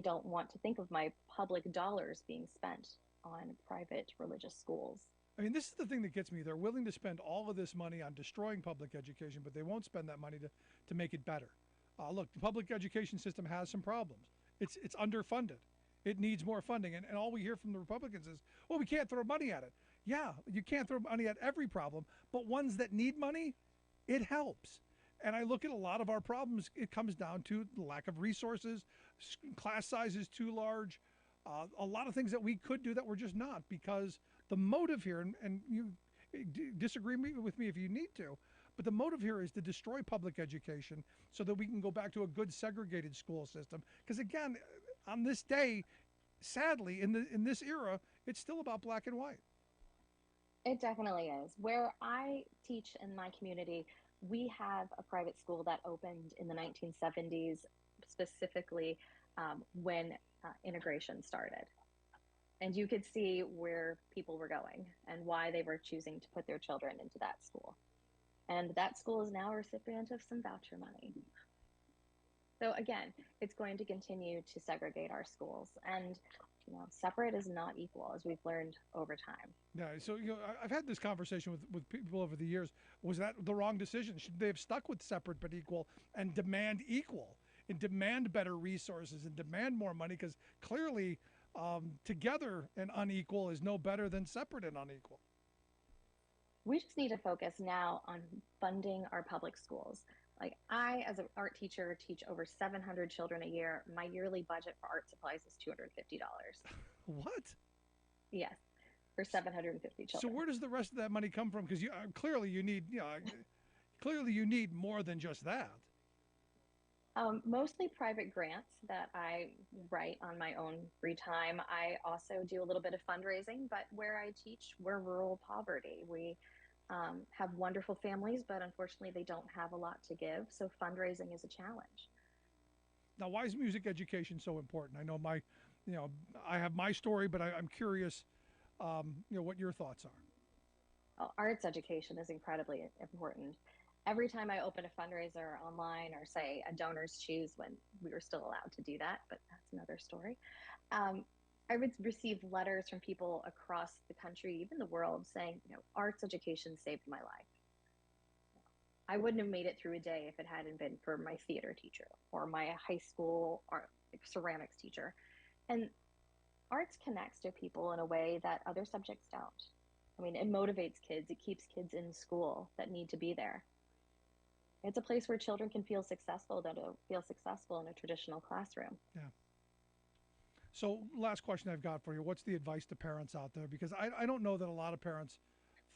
don't want to think of my public dollars being spent on private religious schools. I mean, this is the thing that gets me. They're willing to spend all of this money on destroying public education, but they won't spend that money to make it better. Look, the public education system has some problems. It's underfunded. It needs more funding. And all we hear from the Republicans is, well, we can't throw money at it. Yeah, you can't throw money at every problem, but ones that need money, it helps. And I look at a lot of our problems, it comes down to the lack of resources, class size is too large, a lot of things that we could do that we're just not because the motive here, and you disagree with me if you need to, but the motive here is to destroy public education so that we can go back to a good segregated school system. Because again, on this day, sadly, in this era, it's still about black and white. It definitely is. Where I teach in my community, we have a private school that opened in the 1970s, specifically when integration started. And you could see where people were going and why they were choosing to put their children into that school. And that school is now a recipient of some voucher money. So again, it's going to continue to segregate our schools. And separate is not equal, as we've learned over time. Yeah, so I've had this conversation with people over the years. Was that the wrong decision? Should they have stuck with separate but equal and demand equal and demand better resources and demand more money? Because clearly, together and unequal is no better than separate and unequal. We just need to focus now on funding our public schools. Like I, as an art teacher, teach over 700 children a year. My yearly budget for art supplies is $250. What? Yes, for 750 So children. where does the rest of that money come from? Because clearly you need, clearly you need more than just that. Mostly private grants that I write on my own free time. I also do a little bit of fundraising, but where I teach, we're rural poverty. We have wonderful families, but unfortunately, they don't have a lot to give. So fundraising is a challenge. Now, why is music education so important? I know I have my story, but I'm curious, what your thoughts are. Arts education is incredibly important. Every time I open a fundraiser online or say a donor's choose when we were still allowed to do that, but that's another story. Um, I would receive letters from people across the country, even the world, saying, arts education saved my life. I wouldn't have made it through a day if it hadn't been for my theater teacher or my high school art, ceramics teacher. And arts connects to people in a way that other subjects don't. I mean, it motivates kids, it keeps kids in school that need to be there. It's a place where children can feel successful that don't feel successful in a traditional classroom. Yeah. So, last question I've got for you: what's the advice to parents out there? Because I don't know that a lot of parents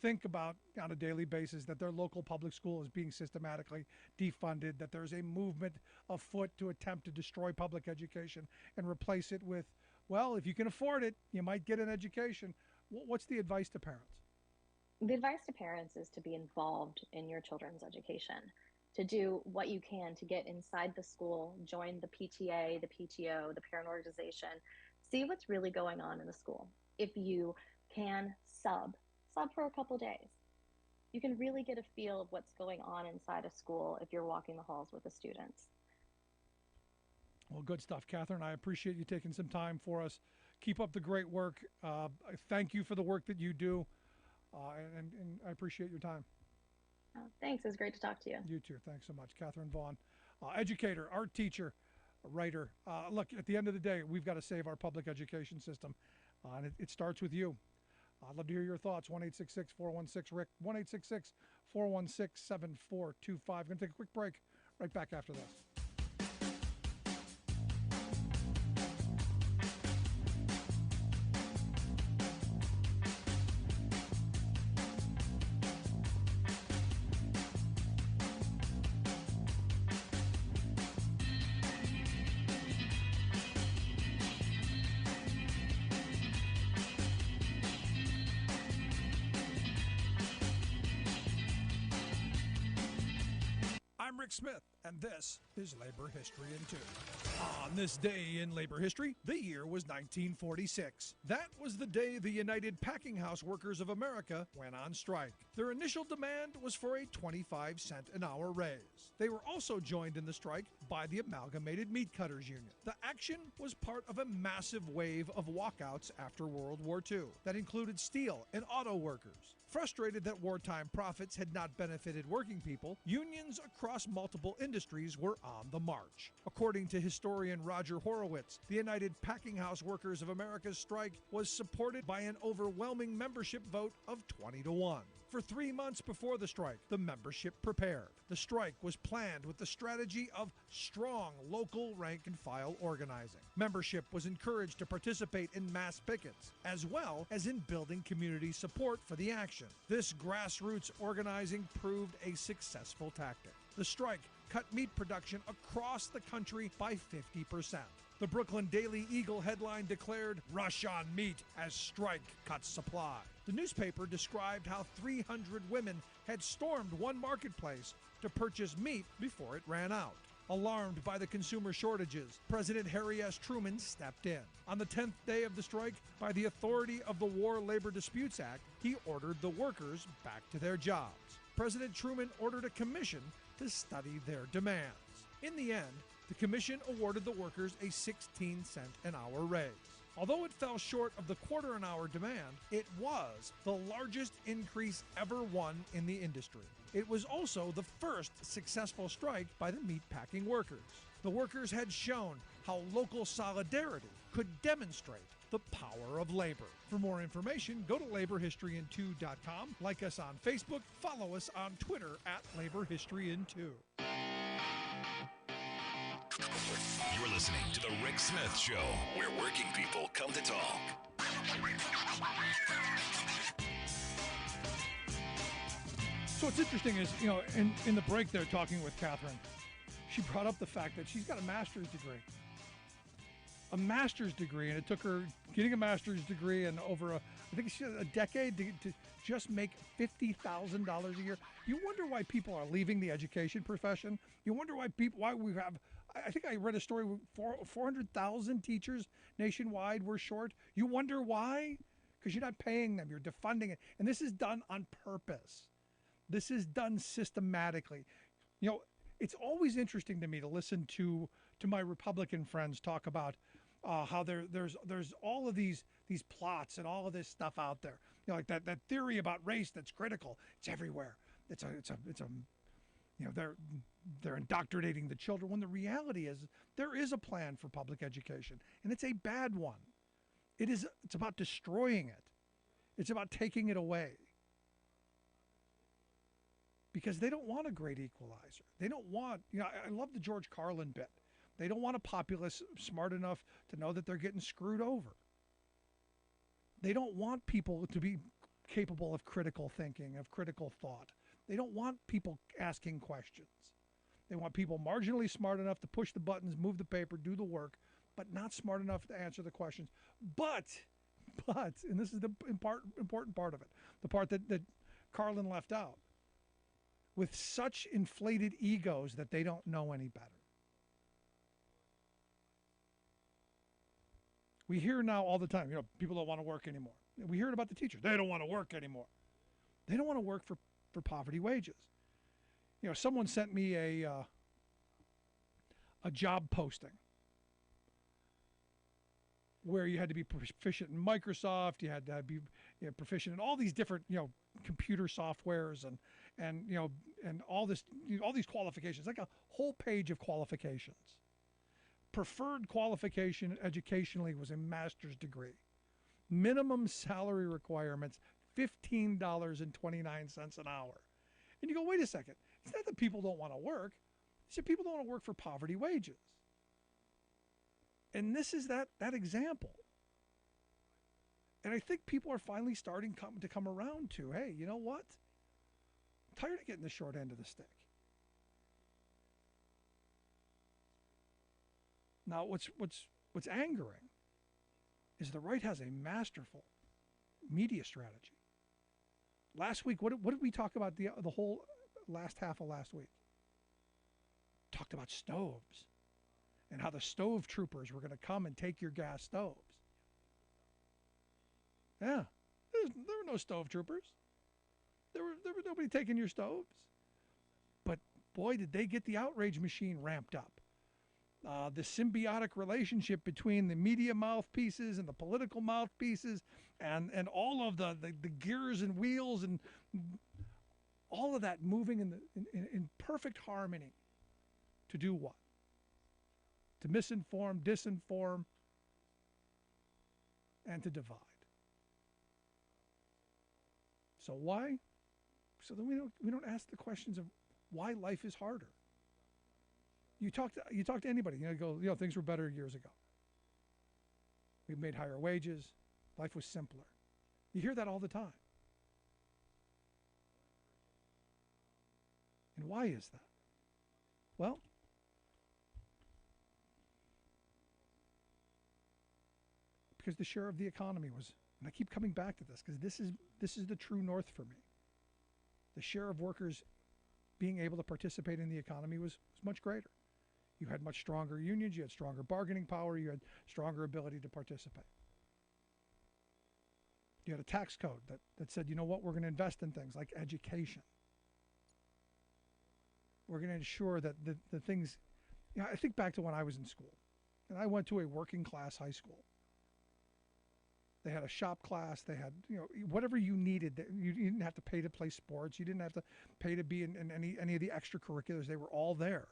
think about on a daily basis that their local public school is being systematically defunded, that there's a movement afoot to attempt to destroy public education and replace it with, well, if you can afford it, you might get an education. What's the advice to parents? The advice to parents is to be involved in your children's education, to do what you can to get inside the school, join the PTA, the PTO, the parent organization, see what's really going on in the school. If you can sub for a couple days. You can really get a feel of what's going on inside a school if you're walking the halls with the students. Well, good stuff, Catherine. I appreciate you taking some time for us. Keep up the great work. I thank you for the work that you do, and I appreciate your time. Thanks. It was great to talk to you. You too. Thanks so much, Catherine Vaughn, educator, art teacher, writer. Look, at the end of the day, we've got to save our public education system, and it starts with you. I'd love to hear your thoughts. 1-866-416-RICK, 1-866-416-7425. Going to take a quick break. Right back after this. I'm Rick Smith, and this is Labor History in 2. On this day in labor history, the year was 1946. That was the day the United Packing House Workers of America went on strike. Their initial demand was for a 25-cent an hour raise. They were also joined in the strike by the Amalgamated Meat Cutters Union. The action was part of a massive wave of walkouts after World War II that included steel and auto workers. Frustrated that wartime profits had not benefited working people, unions across multiple industries were on the march. According to historian Roger Horowitz, the United Packing House Workers of America's strike was supported by an overwhelming membership vote of 20-1. For 3 months before the strike, the membership prepared. The strike was planned with the strategy of strong local rank-and-file organizing. Membership was encouraged to participate in mass pickets, as well as in building community support for the action. This grassroots organizing proved a successful tactic. The strike cut meat production across the country by 50%. The Brooklyn Daily Eagle headline declared, "Rush on meat as strike cuts supply." The newspaper described how 300 women had stormed one marketplace to purchase meat before it ran out. Alarmed by the consumer shortages, President Harry S. Truman stepped in. On the 10th day of the strike, by the authority of the War Labor Disputes Act, he ordered the workers back to their jobs. President Truman ordered a commission to study their demands. In the end, the commission awarded the workers a 16-cent an hour raise. Although it fell short of the quarter-an-hour demand, it was the largest increase ever won in the industry. It was also the first successful strike by the meatpacking workers. The workers had shown how local solidarity could demonstrate the power of labor. For more information, go to laborhistoryin2.com, like us on Facebook, follow us on Twitter at laborhistoryin2. You're listening to The Rick Smith Show, where working people come to talk. So what's interesting is, in the break there talking with Catherine, she brought up the fact that she's got a master's degree. A master's degree, and it took her getting a master's degree and over a decade to just make $50,000 a year. You wonder why people are leaving the education profession. You wonder why we have, I think I read a story, 400,000 teachers nationwide were short. You wonder why? Because you're not paying them. You're defunding it. And this is done on purpose. This is done systematically. It's always interesting to me to listen to my Republican friends talk about how there's all of these plots and all of this stuff out there. Like that theory about race that's critical. It's everywhere. They're indoctrinating the children, when the reality is there is a plan for public education, and it's a bad one. It's about destroying it. It's about taking it away. Because they don't want a great equalizer. They don't want, I love the George Carlin bit. They don't want a populace smart enough to know that they're getting screwed over. They don't want people to be capable of critical thinking, of critical thought. They don't want people asking questions. They want people marginally smart enough to push the buttons, move the paper, do the work, but not smart enough to answer the questions. But, and this is the important part of it, the part that Carlin left out, with such inflated egos that they don't know any better. We hear now all the time, people don't want to work anymore. We hear it about the teachers. They don't want to work anymore. They don't want to work for poverty wages. Someone sent me a job posting where you had to be proficient in Microsoft, you had to be proficient in all these different computer softwares and all this all these qualifications, like a whole page of qualifications. Preferred qualification educationally was a master's degree. Minimum salary requirements $15.29 an hour. And you go, wait a second. It's not that people don't want to work. It's that people don't want to work for poverty wages. And this is that example. And I think people are finally starting to come around to, hey, you know what? I'm tired of getting the short end of the stick. Now, what's angering is the right has a masterful media strategy. Last week, what did we talk about the whole last half of last week? Talked about stoves and how the stove troopers were going to come and take your gas stoves. Yeah, there were no stove troopers. There was nobody taking your stoves. But boy, did they get the outrage machine ramped up. The symbiotic relationship between the media mouthpieces and the political mouthpieces and all of the gears and wheels and all of that moving in perfect harmony to do what? To misinform, disinform, and to divide. So why? So then we don't ask the questions of why life is harder. You talk to anybody, things were better years ago. We made higher wages, life was simpler. You hear that all the time. And why is that? Well, because the share of the economy was, and I keep coming back to this because this is the true north for me. The share of workers being able to participate in the economy was much greater. You had much stronger unions, you had stronger bargaining power, you had stronger ability to participate. You had a tax code that said, you know what, we're going to invest in things like education. We're going to ensure that the things, I think back to when I was in school, and I went to a working class high school. They had a shop class. They had, whatever you needed. You didn't have to pay to play sports. You didn't have to pay to be in any of the extracurriculars. They were all there.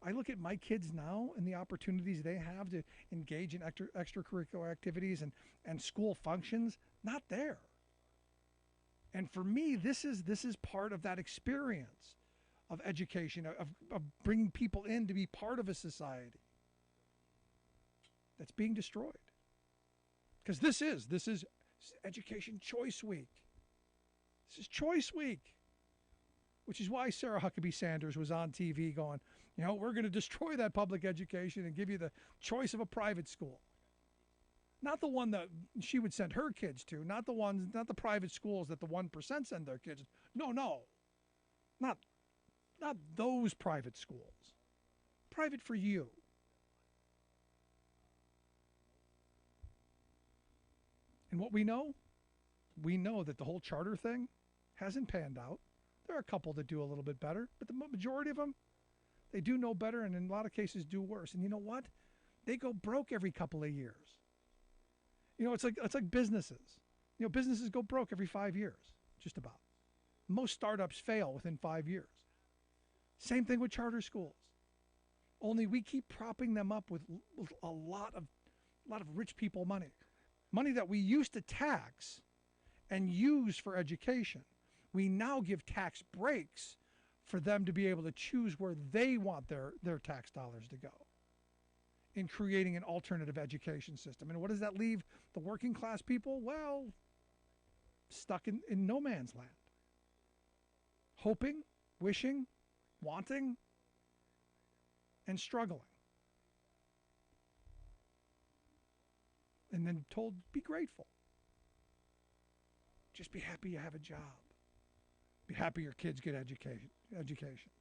I look at my kids now and the opportunities they have to engage in extracurricular activities and school functions, not there. And for me, this is part of that experience of education, of bringing people in to be part of a society that's being destroyed. Because this is Education Choice Week. This is Choice Week, which is why Sarah Huckabee Sanders was on TV going, we're going to destroy that public education and give you the choice of a private school. Not the one that she would send her kids to, not the private schools that the 1% send their kids. No. Not those private schools. Private for you. And what we know that the whole charter thing hasn't panned out. There are a couple that do a little bit better, but the majority of them, they do no better and in a lot of cases do worse. And you know what? They go broke every couple of years. It's like businesses. Businesses go broke every 5 years, just about. Most startups fail within 5 years. Same thing with charter schools. Only we keep propping them up with a lot of rich people money that we used to tax and use for education. We now give tax breaks for them to be able to choose where they want their tax dollars to go in creating an alternative education system. And what does that leave the working class people? Well, stuck in no man's land. Hoping, wishing, wanting, and struggling. And then told, be grateful. Just be happy you have a job. Be happy your kids get educations.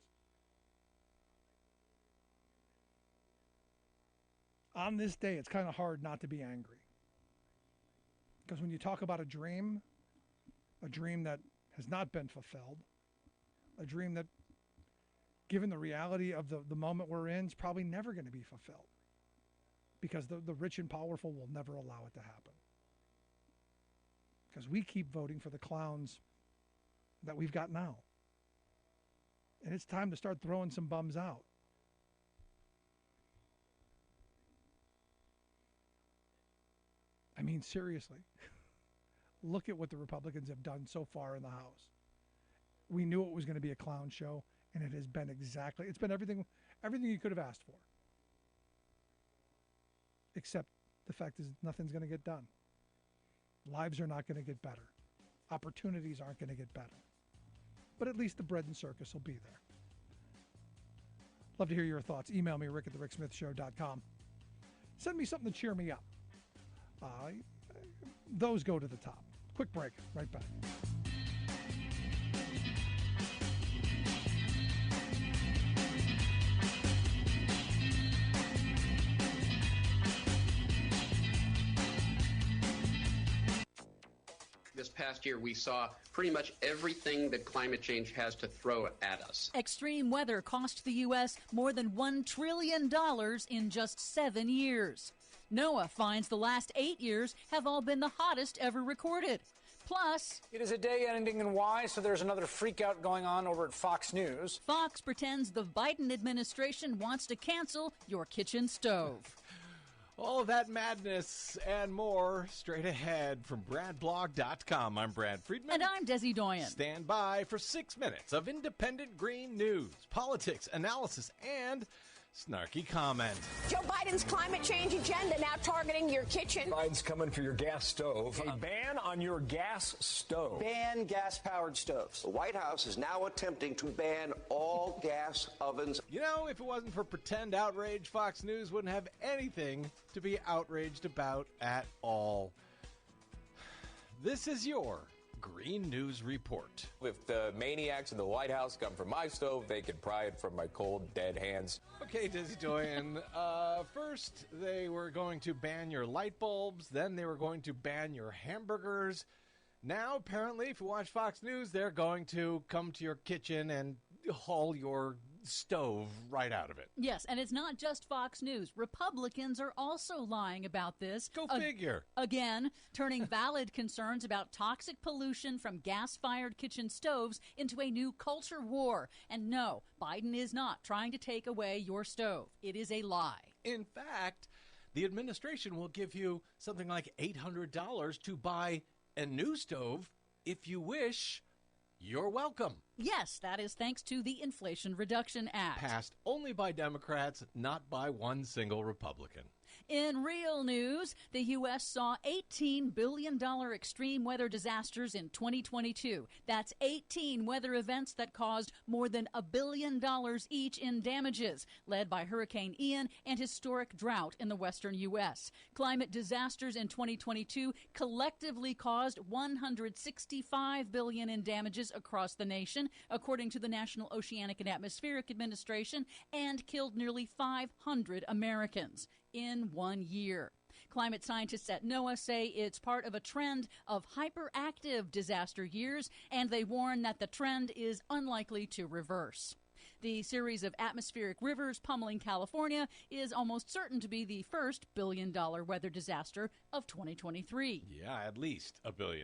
On this day, it's kind of hard not to be angry. Because when you talk about a dream that has not been fulfilled, a dream that, given the reality of the moment we're in, is probably never going to be fulfilled. Because the rich and powerful will never allow it to happen. Because we keep voting for the clowns that we've got now. And it's time to start throwing some bums out. I mean, seriously. Look at what the Republicans have done so far in the House. We knew it was going to be a clown show, and it has been it's been everything you could have asked for. Except the fact is nothing's going to get done. Lives are not going to get better. Opportunities aren't going to get better. But at least the bread and circus will be there. Love to hear your thoughts. Email me, rick@thericksmithshow.com. Send me something to cheer me up. Those go to the top. Quick break. Right back. This past year, we saw pretty much everything that climate change has to throw at us. Extreme weather cost the U.S. more than $1 trillion in just 7 years. NOAA finds the last 8 years have all been the hottest ever recorded. Plus, it is a day ending in Y, so there's another freak out going on over at Fox News. Fox pretends the Biden administration wants to cancel your kitchen stove. All of that madness and more straight ahead from BradBlog.com. I'm Brad Friedman. And I'm Desi Doyen. Stand by for 6 minutes of independent green news, politics, analysis, and snarky comment. Joe Biden's climate change agenda now targeting your kitchen. Biden's coming for your gas stove. A ban on your gas stove. Ban gas-powered stoves. The White House is now attempting to ban all gas ovens. You know, if it wasn't for pretend outrage, Fox News wouldn't have anything to be outraged about at all. This is your Green News Report. If the maniacs in the White House come from my stove, they can pry it from my cold, dead hands. Okay, Desi Doyen. First, they were going to ban your light bulbs. Then they were going to ban your hamburgers. Now, apparently, if you watch Fox News, they're going to come to your kitchen and haul your stove right out of it. Yes, and it's not just Fox News. Republicans are also lying about this. Go figure. Again, turning valid concerns about toxic pollution from gas-fired kitchen stoves into a new culture war. And no, Biden is not trying to take away your stove. It is a lie. In fact, the administration will give you something like $800 to buy a new stove if you wish. You're welcome. Yes, that is thanks to the Inflation Reduction Act. Passed only by Democrats, not by one single Republican. In real news, the U.S. saw $18 billion extreme weather disasters in 2022. That's 18 weather events that caused more than $1 billion each in damages, led by Hurricane Ian and historic drought in the western U.S. Climate disasters in 2022 collectively caused $165 billion in damages across the nation, according to the National Oceanic and Atmospheric Administration, and killed nearly 500 Americans in 1 year. Climate scientists at NOAA say it's part of a trend of hyperactive disaster years, and they warn that the trend is unlikely to reverse. The series of atmospheric rivers pummeling California is almost certain to be the first billion-dollar weather disaster of 2023. Yeah, at least $1 billion.